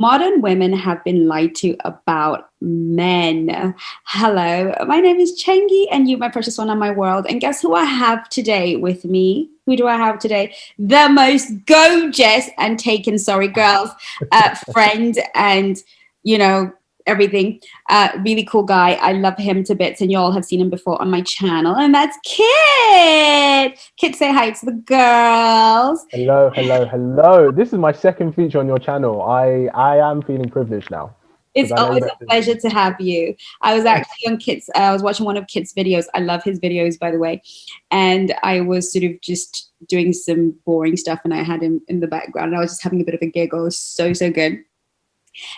Modern women have been lied to about men. Hello, my name is Chengi, and you, my precious one, on my world. And guess who I have today with me? Who do I have today? The most gorgeous and taken, sorry, girls, friend, and you know everything. Really cool guy. I love him to bits, and you all have seen him before on my channel. And that's Kit. Kit, say hi to the girls. Hello, hello, hello. This is my second feature on your channel. I am feeling privileged now It's because I know you always don't a do pleasure this. to have you. I was actually on Kit's, I was watching one of Kit's videos. I love his videos, by the way. And I was sort of just doing some boring stuff, and I had him in the background. And I was just having a bit of a giggle. It was so, so good.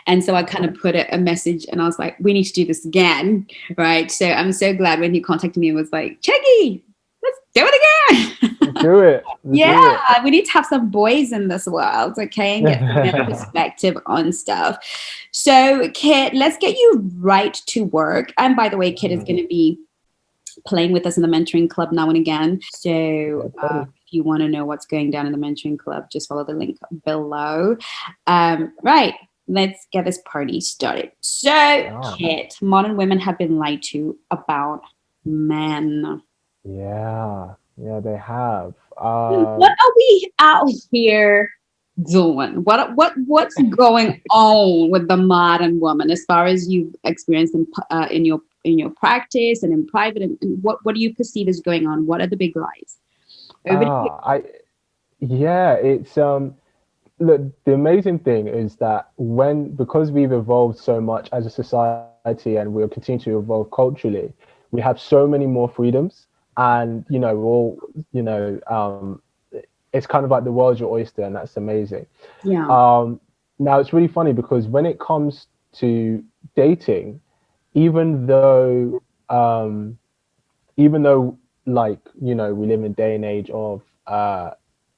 And so I kind of put a message, and I was like, we need to do this again. Right. So I'm so glad when he contacted me and was like, Chengi, let's do it again. Let's do it. Let's do it. Yeah, we need to have some boys in this world, okay, and get their perspective on stuff. So, Kit, let's get you right to work. And by the way, Kit is going to be playing with us in the mentoring club now and again. So, if you want to know what's going down in the mentoring club, just follow the link below. Right. Let's get this party started. So, Kit, modern women have been lied to about men. Yeah, they have. What are we out here doing? What's going on with the modern woman as far as you've experienced in your practice and in private, and what do you perceive is going on? What are the big lies? Over to you. It's look, the amazing thing is that because we've evolved so much as a society and we'll continue to evolve culturally, we have so many more freedoms, and it's kind of like the world's your oyster, and that's amazing. Yeah. Now it's really funny because when it comes to dating, even though like we live in a day and age of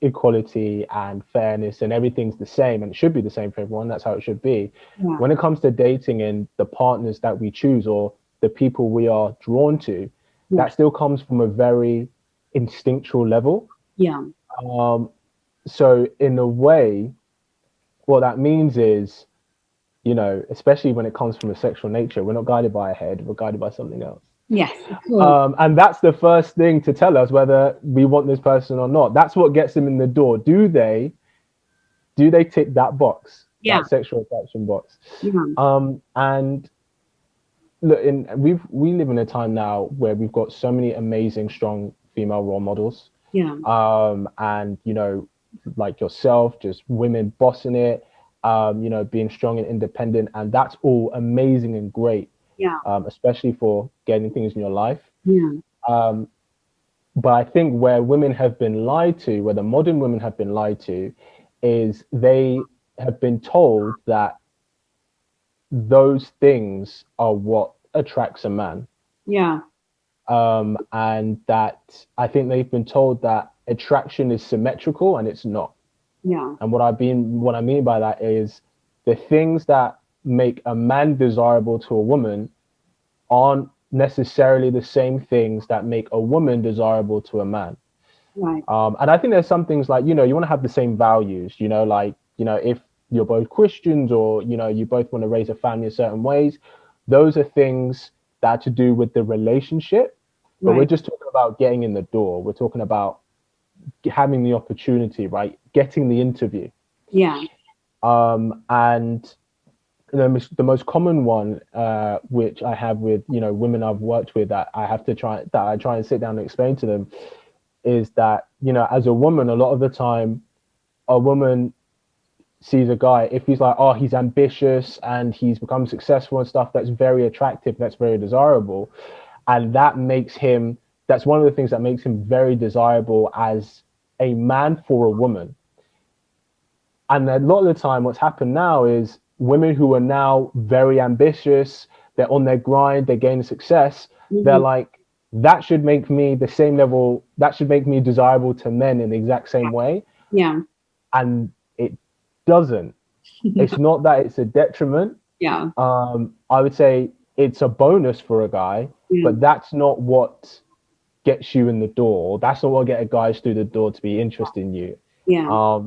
equality and fairness, and everything's the same, and it should be the same for everyone. That's how it should be. Yeah. When it comes to dating and the partners that we choose or the people we are drawn to, that still comes from a very instinctual level. Yeah. So in a way, what that means is, especially when it comes from a sexual nature, we're not guided by a head, we're guided by something else. Yes. Cool. And that's the first thing to tell us whether we want this person or not. That's what gets them in the door. Do they tick that box, that sexual attraction box? Yeah. And look, we live in a time now where we've got so many amazing, strong female role models. Yeah. And like yourself, just women bossing it, being strong and independent, and that's all amazing and great. Yeah. Especially for getting things in your life. Yeah. But I think where women have been lied to, where the modern women have been lied to, is they have been told that those things are what attracts a man. Yeah. And that I think they've been told that attraction is symmetrical, and it's not. Yeah. And what I mean by that is the things that make a man desirable to a woman aren't necessarily the same things that make a woman desirable to a man. Right. And I think there's some things like, you want to have the same values, if you're both Christians, or, you both want to raise a family in certain ways, those are things that are to do with the relationship. But we're just talking about getting in the door. We're talking about having the opportunity, right? Getting the interview. Yeah. And the most common one, which I have with women I've worked with, that I try and sit down and explain to them, is that as a woman, a lot of the time, a woman sees a guy, if he's like, oh, he's ambitious and he's become successful and stuff, that's very attractive, that's very desirable, and that's one of the things that makes him very desirable as a man for a woman. And a lot of the time, what's happened now is women who are now very ambitious, they're on their grind, they're gaining success, they're like, that should make me the same level, that should make me desirable to men in the exact same way. Yeah. And it doesn't. It's not that it's a detriment. Yeah. I would say it's a bonus for a guy, but that's not what gets you in the door. That's not what get a guy through the door to be interested in you. Yeah.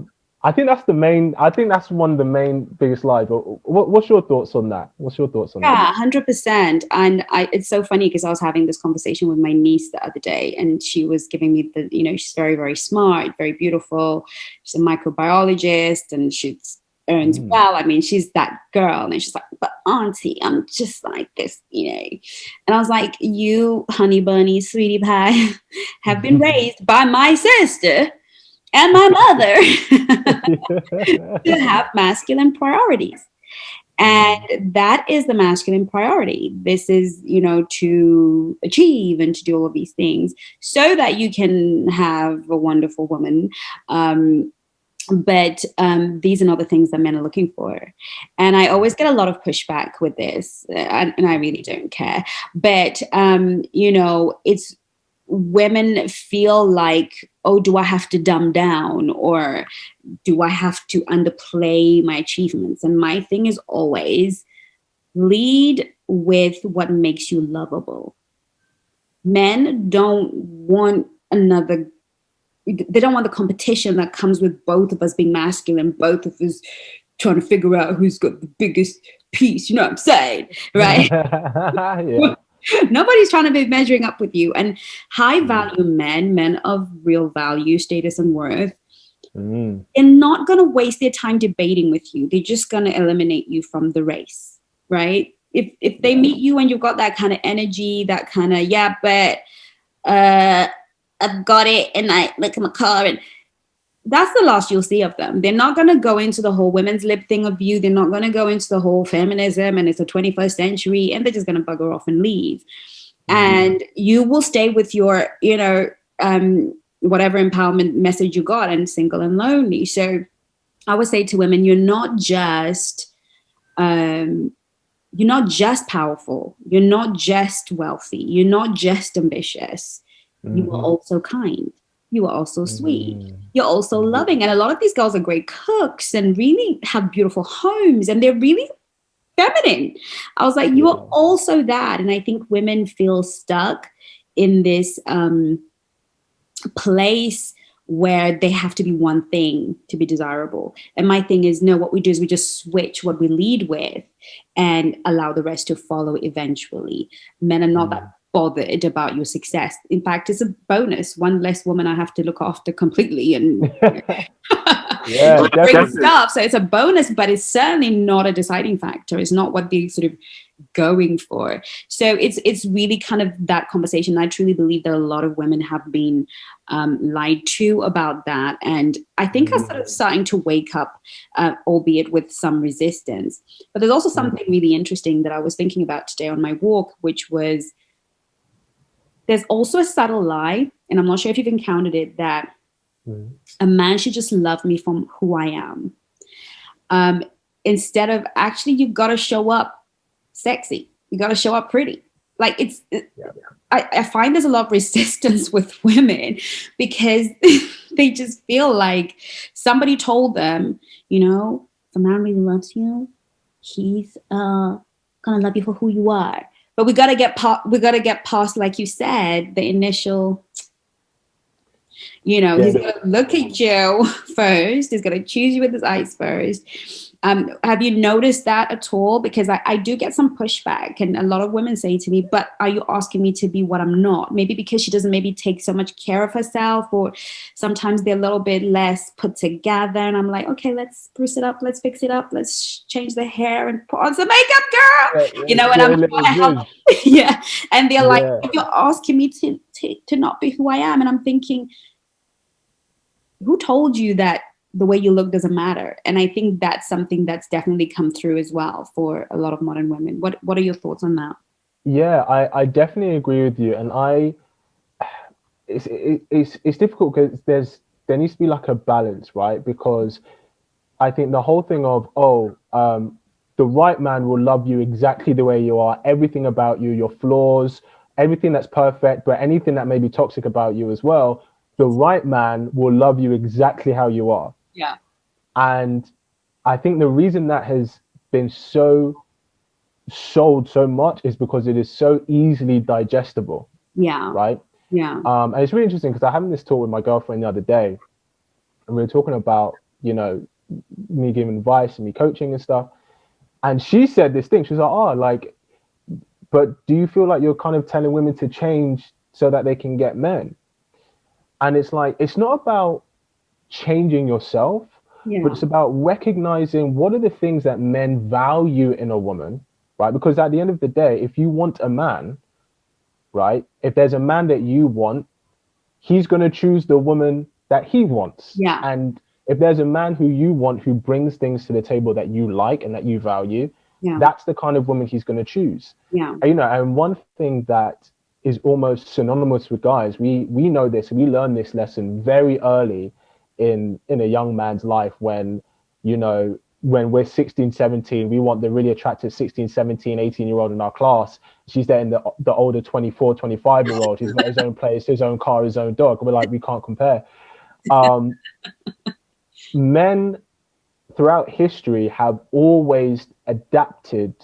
I think that's the main. I think that's one of the main biggest lies. But what's your thoughts on that? What's your thoughts on that? Yeah, 100%. And it's so funny because I was having this conversation with my niece the other day, and she was giving me the, she's very, very smart, very beautiful. She's a microbiologist, and she earns well. I mean, she's that girl. And she's like, but auntie, I'm just like this, And I was like, you, honey bunny, sweetie pie, have been raised by my sister and my mother to have masculine priorities. And that is the masculine priority. This is, to achieve and to do all of these things so that you can have a wonderful woman. But these are not the things that men are looking for. And I always get a lot of pushback with this, and I really don't care. But, it's women feel like, oh, do I have to dumb down, or do I have to underplay my achievements? And my thing is always lead with what makes you lovable. Men don't want they don't want the competition that comes with both of us being masculine, both of us trying to figure out who's got the biggest piece, you know what I'm saying, right? Yeah. Nobody's trying to be measuring up with you. And high value men of real value, status, and worth, they're not going to waste their time debating with you. They're just going to eliminate you from the race, right? If they meet you and you've got that kind of energy, that kind of, but I've got it, and I look at my car, and that's the last you'll see of them. They're not going to go into the whole women's lib thing of you. They're not going to go into the whole feminism and it's the 21st century, and they're just going to bugger off and leave. And you will stay with your, whatever empowerment message you got, and single and lonely. So I would say to women, you're not just powerful. You're not just wealthy. You're not just ambitious. You are also kind. You are also sweet. You're also loving. And a lot of these girls are great cooks and really have beautiful homes, and they're really feminine. I was like, you are also that. And I think women feel stuck in this place where they have to be one thing to be desirable. And my thing is, no, what we do is we just switch what we lead with and allow the rest to follow eventually. Men are not that bothered about your success. In fact, it's a bonus. One less woman I have to look after completely and bring stuff. So it's a bonus, but it's certainly not a deciding factor. It's not what they're sort of going for. So it's really kind of that conversation. I truly believe that a lot of women have been lied to about that. And I think are sort of starting to wake up, albeit with some resistance. But there's also something really interesting that I was thinking about today on my walk, which was, there's also a subtle lie, and I'm not sure if you've encountered it, that a man should just love me from who I am. Instead of, actually, you've got to show up sexy. You got to show up pretty. Like I find there's a lot of resistance with women because they just feel like somebody told them, if a man really loves you, he's gonna love you for who you are. But we got to get past, like you said, the initial, he's going to look at you first. He's going to choose you with his eyes first. Have you noticed that at all? Because I do get some pushback, and a lot of women say to me, but are you asking me to be what I'm not? Maybe because she doesn't maybe take so much care of herself, or sometimes they're a little bit less put together. And I'm like, okay, let's spruce it up. Let's fix it up. Let's change the hair and put on some makeup, girl. And I'm trying to help. And they're like, you're asking me to not be who I am. And I'm thinking, who told you that the way you look doesn't matter? And I think that's something that's definitely come through as well for a lot of modern women. What are your thoughts on that? Yeah, I definitely agree with you. And it's difficult because there needs to be like a balance, right? Because I think the whole thing of, the right man will love you exactly the way you are, everything about you, your flaws, everything that's perfect, but anything that may be toxic about you as well, the right man will love you exactly how you are. Yeah. And I think the reason that has been sold so much is because it is so easily digestible. Yeah. Right? Yeah. And it's really interesting because I had this talk with my girlfriend the other day, and we were talking about, you know, me giving advice and me coaching and stuff. And she said this thing. She was like, oh, like, but do you feel like you're kind of telling women to change so that they can get men? And it's like, it's not about changing yourself, but it's about recognizing what are the things that men value in a woman, right? Because at the end of the day, if you want a man, right, if there's a man that you want, he's going to choose the woman that he wants. Yeah. And if there's a man who you want, who brings things to the table that you like and that you value, that's the kind of woman he's going to choose. Yeah. And, you know, and one thing that is almost synonymous with guys, we know this, we learn this lesson very early in a young man's life when, you know, when we're 16, 17, we want the really attractive 16, 17, 18-year-old in our class. She's there in the older 24, 25-year-old. He's got his own place, his own car, his own dog. We're like, we can't compare. Men throughout history have always adapted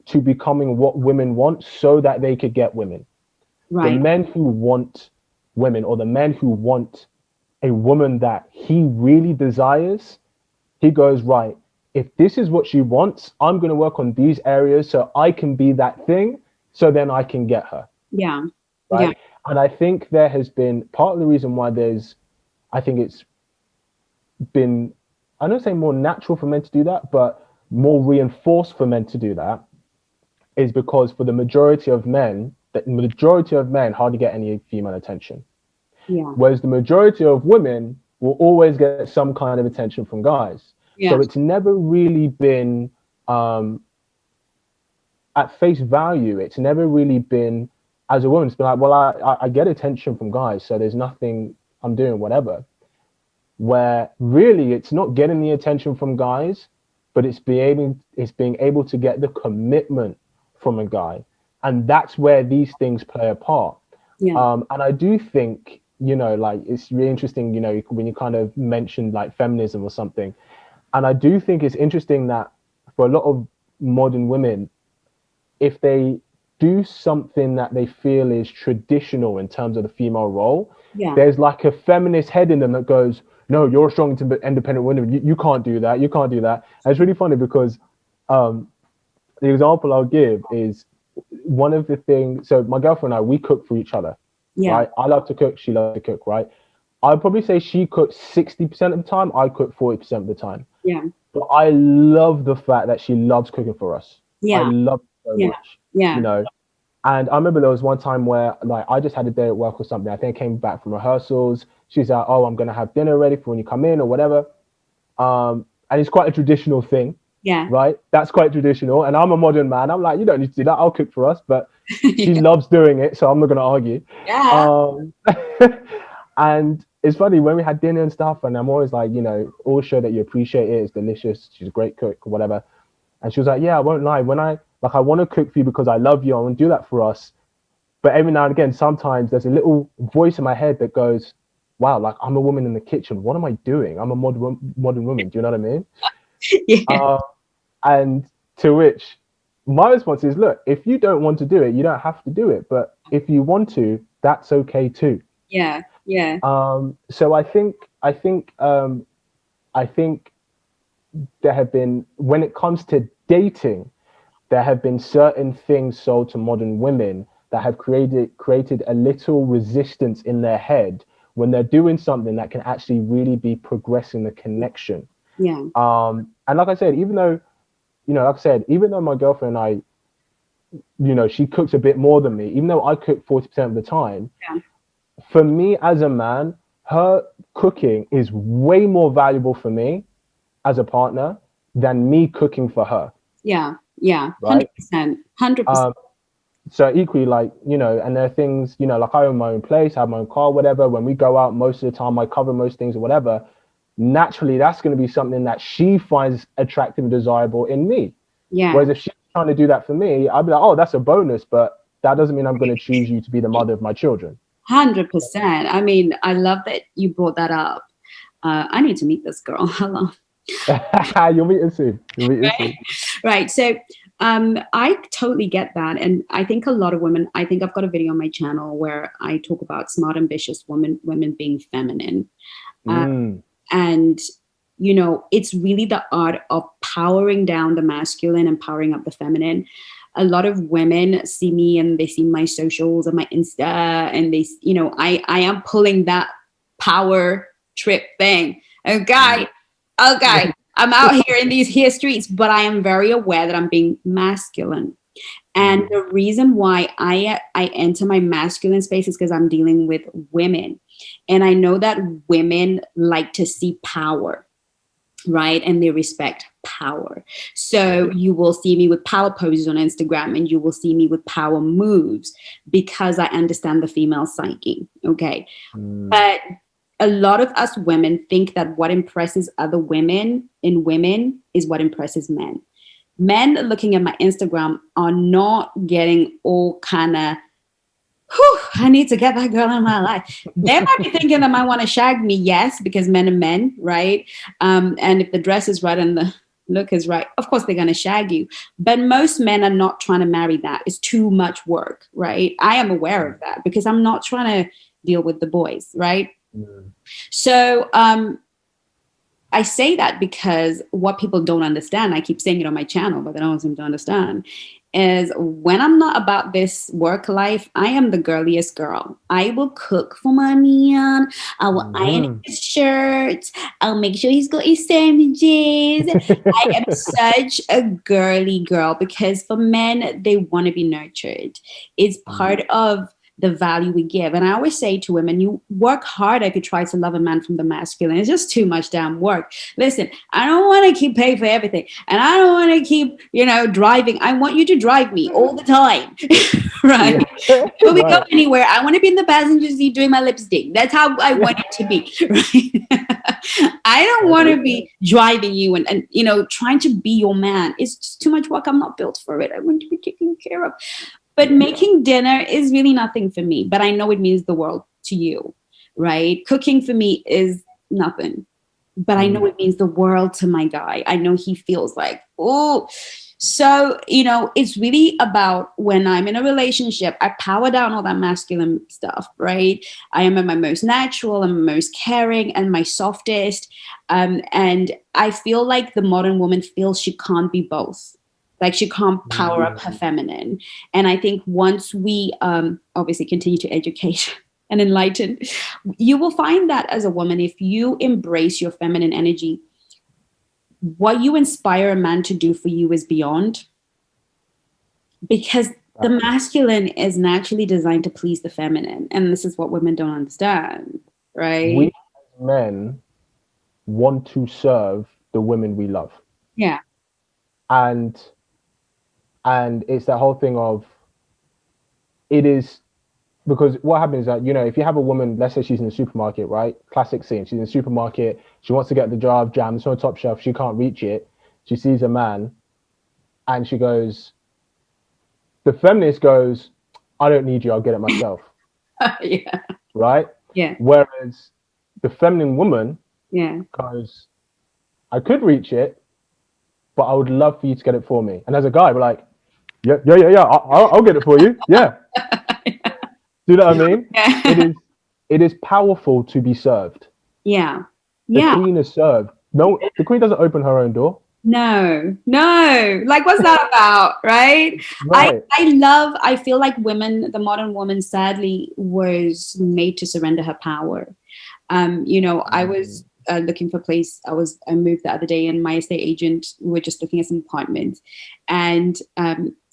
to becoming what women want so that they could get women. Right. The men who want women, or the men who want a woman that he really desires, he goes, right, if this is what she wants, I'm going to work on these areas so I can be that thing, so then I can get her. Yeah. Right. Yeah. And I think there has been part of the reason why I think it's been, I don't say more natural for men to do that, but more reinforced for men to do that, is because for the majority of men hardly get any female attention. Yeah. Whereas the majority of women will always get some kind of attention from guys. Yeah. So it's never really been, at face value, it's never really been, as a woman, it's been like, well, I get attention from guys, so there's nothing I'm doing, whatever. Where really it's not getting the attention from guys, but it's being able to get the commitment from a guy. And that's where these things play a part. Yeah. And I do think, you know, like, it's really interesting, you know, when you kind of mentioned like feminism or something. And I do think it's interesting that for a lot of modern women, if they do something that they feel is traditional in terms of the female role, there's like a feminist head in them that goes, no, you're a strong, independent woman. You can't do that. You can't do that. And it's really funny because the example I'll give is one of the things. So my girlfriend and I, we cook for each other. Yeah. Right? I love to cook. She loves to cook. Right. I'd probably say she cooks 60% of the time. I cook 40% of the time. Yeah. But I love the fact that she loves cooking for us. Yeah. I love it so much. Yeah. You know. And I remember there was one time where, like, I just had a day at work or something. I think I came back from rehearsals. She's like, oh, I'm going to have dinner ready for when you come in or whatever. And it's quite a traditional thing. Yeah. Right? That's quite traditional. And I'm a modern man. I'm like, you don't need to do that. I'll cook for us. But she loves doing it. So I'm not going to argue. Yeah. And it's funny, when we had dinner and stuff, and I'm always like, you know, always show that you appreciate it. It's delicious. She's a great cook or whatever. And she was like, yeah, I won't lie. When I want to cook for you because I love you. I want to do that for us. But every now and again, sometimes there's a little voice in my head that goes, wow, like, I'm a woman in the kitchen. What am I doing? I'm a modern woman. Do you know what I mean? Yeah. And to which my response is, look, if you don't want to do it, you don't have to do it. But if you want to, that's okay too. Yeah. Yeah. So I think there have been, when it comes to dating, there have been certain things sold to modern women that have created a little resistance in their head when they're doing something that can actually really be progressing the connection. Yeah. And like I said, even though my girlfriend and I, you know, she cooks a bit more than me, even though I cook 40% of the time, for me as a man, her cooking is way more valuable for me as a partner than me cooking for her. Yeah. Yeah. 100%. 100%. So equally, like, you know, and there are things, you know, like, I own my own place, I have my own car, whatever. When we go out, most of the time I cover most things or whatever. Naturally, that's going to be something that she finds attractive and desirable in me. Yeah. Whereas if she's trying to do that for me, I'd be like, oh, that's a bonus, but that doesn't mean I'm going to choose you to be the mother of my children. 100%. I mean, I love that you brought that up. I need to meet this girl. Hello. You'll meet her soon. Right. So I totally get that. And I think a lot of women, I think I've got a video on my channel where I talk about smart, ambitious women being feminine. And it's really the art of powering down the masculine and powering up the feminine. A lot of women see me and they see my socials and my Insta, and they, I am pulling that power trip thing. Okay. I'm out here in these here streets, but I am very aware that I'm being masculine. And the reason why I enter my masculine space is because I'm dealing with women. And I know that women like to see power, right? And they respect power. So you will see me with power poses on Instagram, and you will see me with power moves, because I understand the female psyche. Okay. But a lot of us women think that what impresses other women in women is what impresses men. Men looking at my Instagram are not getting all kind of, I need to get that girl in my life. They might be thinking they might want to shag me, yes, because men are men, right? And if the dress is right and the look is right, of course they're going to shag you. But most men are not trying to marry that. It's too much work, right? I am aware of that because I'm not trying to deal with the boys, right? So I say that because what people don't understand, I keep saying it on my channel, but they don't seem to understand, is when I'm not about this work life, I am the girliest girl. I will cook for my man. I will iron his shirts. I'll make sure he's got his sandwiches. I am such a girly girl because for men, they want to be nurtured. It's part of the value we give. And I always say to women, you work hard if you try to love a man from the masculine. It's just too much damn work. Listen, I don't want to keep paying for everything. And I don't want to keep, driving. I want you to drive me all the time. Right? When we go anywhere, I want to be in the passenger seat doing my lipstick. That's how I want it to be. Right? I don't want to be driving you and trying to be your man. It's just too much work. I'm not built for it. I want to be taken care of. But making dinner is really nothing for me, but I know it means the world to you, right? Cooking for me is nothing, but I know it means the world to my guy. I know he feels like, oh, so, it's really about when I'm in a relationship, I power down all that masculine stuff, right? I am at my most natural and most caring and my softest. And I feel like the modern woman feels she can't be both. Like she can't power up her feminine. And I think once we obviously continue to educate and enlighten, you will find that as a woman, if you embrace your feminine energy, what you inspire a man to do for you is beyond. Because the masculine is naturally designed to please the feminine. And this is what women don't understand, right? We as men want to serve the women we love. Yeah. And it's that whole thing of, it is, because what happens is that, if you have a woman, let's say she's in the supermarket, right? Classic scene. She's in the supermarket. She wants to get the jar of jam. It's on the top shelf. She can't reach it. She sees a man and she goes, the feminist goes, I don't need you. I'll get it myself. Yeah. Right? Yeah. Whereas the feminine woman goes, I could reach it, but I would love for you to get it for me. And as a guy, we're like, yeah. I'll get it for you. Yeah. Do you know what I mean? Yeah. It is powerful to be served. Yeah. The queen is served. No, the queen doesn't open her own door. No. Like, what's that about? Right? I feel like the modern woman, sadly, was made to surrender her power. I was looking for a place. I moved the other day, and my estate agent, we were just looking at some apartments, and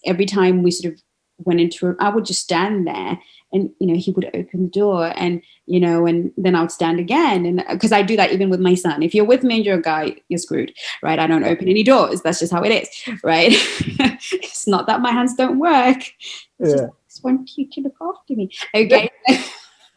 every time we sort of went into it, I would just stand there, and he would open the door, and and then I would stand again, and because I do that even with my son. If you're with me and you're a guy, you're screwed, right? I don't open any doors. That's just how it is, right? It's not that my hands don't work. It's just, I just want you to look after me, okay?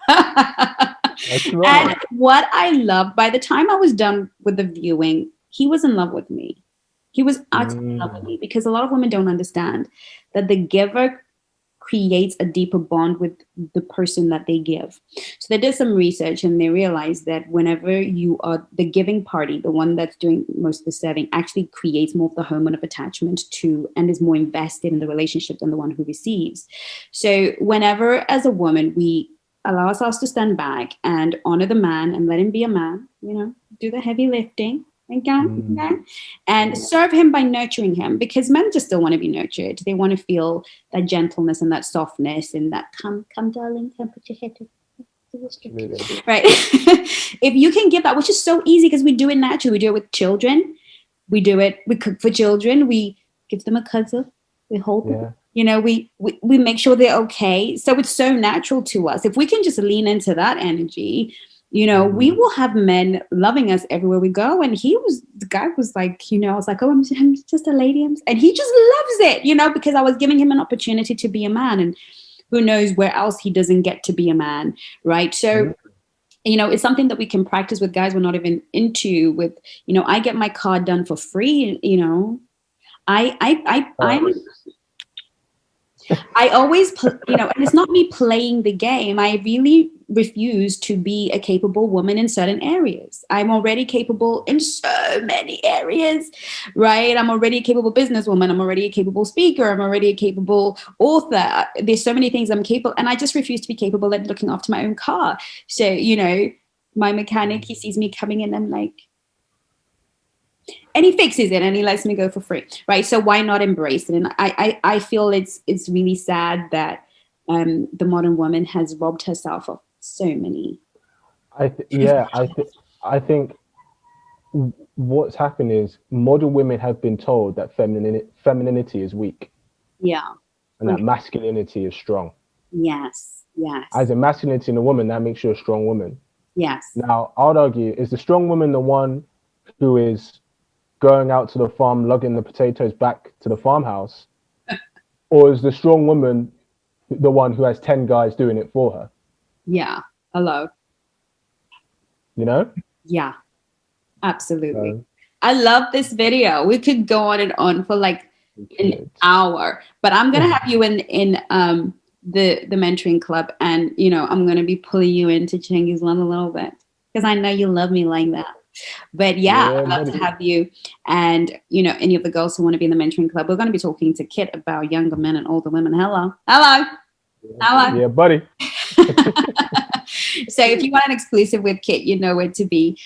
That's right. And what I loved, by the time I was done with the viewing, he was in love with me. He was utterly in love with me, because a lot of women don't understand that the giver creates a deeper bond with the person that they give. So they did some research, and they realized that whenever you are the giving party, the one that's doing most of the serving, actually creates more of the hormone of attachment to, and is more invested in the relationship than the one who receives. So whenever, as a woman, we allow ourselves to stand back and honor the man and let him be a man, do the heavy lifting, Okay, okay. And serve him by nurturing him, because men just still want to be nurtured. They want to feel that gentleness and that softness and that come, darling, come put your head to right. If you can give that, which is so easy because we do it naturally. We do it with children. We cook for children. We give them a cuddle. We hold them. You know, we make sure they're okay. So it's so natural to us. If we can just lean into that energy, you know, we will have men loving us everywhere we go. And the guy was like, you know, I was like, oh, I'm just a lady. And he just loves it, you know, because I was giving him an opportunity to be a man. And who knows where else he doesn't get to be a man, right? So, you know, it's something that we can practice with guys we're not even into. With, you know, I get my card done for free, you know. I always, you know, and it's not me playing the game. I really refuse to be a capable woman in certain areas. I'm already capable in so many areas, right? I'm already a capable businesswoman. I'm already a capable speaker. I'm already a capable author. There's so many things I'm capable, and I just refuse to be capable at looking after my own car. So, you know, my mechanic, he sees me coming in and like, and he fixes it and he lets me go for free, right? So why not embrace it? And I feel it's really sad that the modern woman has robbed herself of so many. I think what's happened is modern women have been told that femininity is weak. Yeah. And that masculinity is strong. Yes. Yes. As a masculinity in a woman, that makes you a strong woman. Yes. Now, I would argue, is the strong woman the one who is going out to the farm, lugging the potatoes back to the farmhouse? Or is the strong woman the one who has 10 guys doing it for her? Yeah. Hello. You know? Yeah. Absolutely. I love this video. We could go on and on for like an hour, but I'm going to have you in the mentoring club, and, you know, I'm going to be pulling you into Chengi's love a little bit because I know you love me like that. But yeah, I'd love to have you and, you know, any of the girls who want to be in the mentoring club. We're going to be talking to Kit about younger men and older women. Hello. Yeah, buddy. So if you want an exclusive with Kit, you know where to be.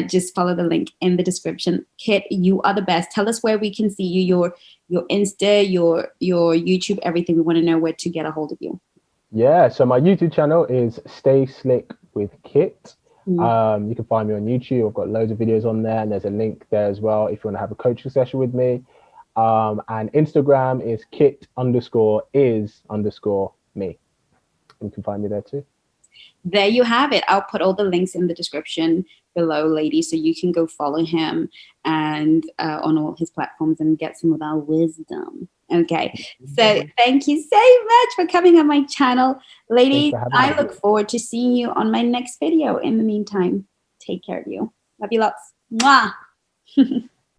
Just follow the link in the description. Kit, you are the best. Tell us where we can see you, your Insta, your YouTube, everything. We want to know where to get a hold of you. Yeah, so my YouTube channel is Stay Slick with Kit. You can find me on YouTube. I've got loads of videos on there, and there's a link there as well if you want to have a coaching session with me. And Instagram is kit_is_me. You can find me there too. There you have it. I'll put all the links in the description below, ladies, so you can go follow him and on all his platforms and get some of our wisdom. Okay, so thank you so much for coming on my channel, ladies. I look forward to seeing you on my next video. In the meantime, take care of you. Love you lots. Mwah.